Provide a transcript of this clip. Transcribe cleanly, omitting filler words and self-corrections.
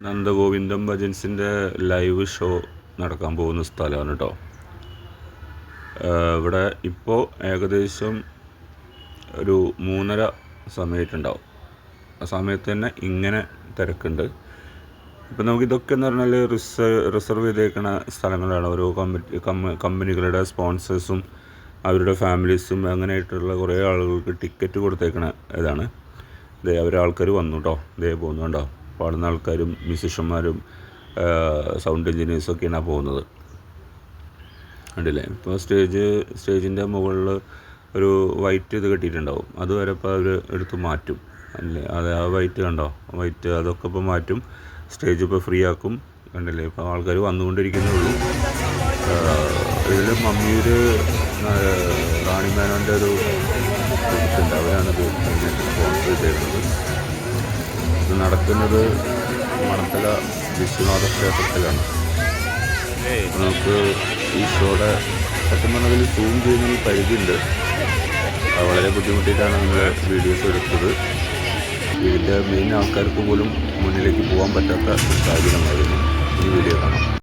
Nandagovindam ഭജൻസിൻ്റെ live show നടക്കാൻ പോകുന്ന സ്ഥലമാണ് കേട്ടോ. ഇവിടെ ഇപ്പോൾ ഏകദേശം ഒരു 3:30 സമയത്തുണ്ടാവും. ആ സമയത്ത് തന്നെ ഇങ്ങനെ തിരക്കുണ്ട്. ഇപ്പം നമുക്കിതൊക്കെ എന്ന് പറഞ്ഞാൽ റിസർവ് ചെയ്തേക്കുന്ന സ്ഥലങ്ങളാണ്. ഓരോ കമ്പനികളുടെ സ്പോൺസേഴ്സും അവരുടെ ഫാമിലീസും അങ്ങനെയായിട്ടുള്ള കുറേ ആളുകൾക്ക് ടിക്കറ്റ് കൊടുത്തേക്കണ ഇതാണ്. ആൾക്കാർ വന്നു കേട്ടോ. പോകുന്നുണ്ടോ, പാടുന്ന ആൾക്കാരും മ്യൂസിഷ്യന്മാരും സൗണ്ട് എഞ്ചിനീയേഴ്സൊക്കെയാണ് പോകുന്നത്. കണ്ടില്ലേ? ഇപ്പോൾ സ്റ്റേജിൻ്റെ മുകളിൽ ഒരു വൈറ്റ് ഇത് കെട്ടിയിട്ടുണ്ടാവും. അതുവരെ ഇപ്പോൾ അവർ എടുത്ത് മാറ്റും അല്ലേ. ആ വൈറ്റ് കണ്ടോ, വൈറ്റ് അതൊക്കെ ഇപ്പോൾ മാറ്റും. സ്റ്റേജ് ഇപ്പോൾ ഫ്രീ ആക്കും. കണ്ടില്ലേ? ഇപ്പോൾ ആൾക്കാർ വന്നുകൊണ്ടിരിക്കുന്നേ ഉള്ളൂ. ഇതിൽ മമ്മിയൂർ റാണി മേനോൻ്റെ ഒരു ഇതുണ്ട്. അവരാണത് സ്പോൺസർ ചെയ്തിരുന്നത്. ഇത് നടക്കുന്നത് മണത്തല വിശ്വനാഥ ക്ഷേത്രത്തിലാണ്. നമുക്ക് ഈ ഷോയുടെ സത്യം പറഞ്ഞതിൽ സൂം ചെയ്യുന്നതിൽ പരിധിയുണ്ട്. വളരെ ബുദ്ധിമുട്ടിയിട്ടാണ് നമ്മൾ വീഡിയോസ് എടുത്തത്. ഇതിൻ്റെ മെയിൻ ആൾക്കാർക്ക് പോലും മുന്നിലേക്ക് പോകാൻ പറ്റാത്ത സാഹചര്യമായിരുന്നു. ഈ വീഡിയോ കാണാം.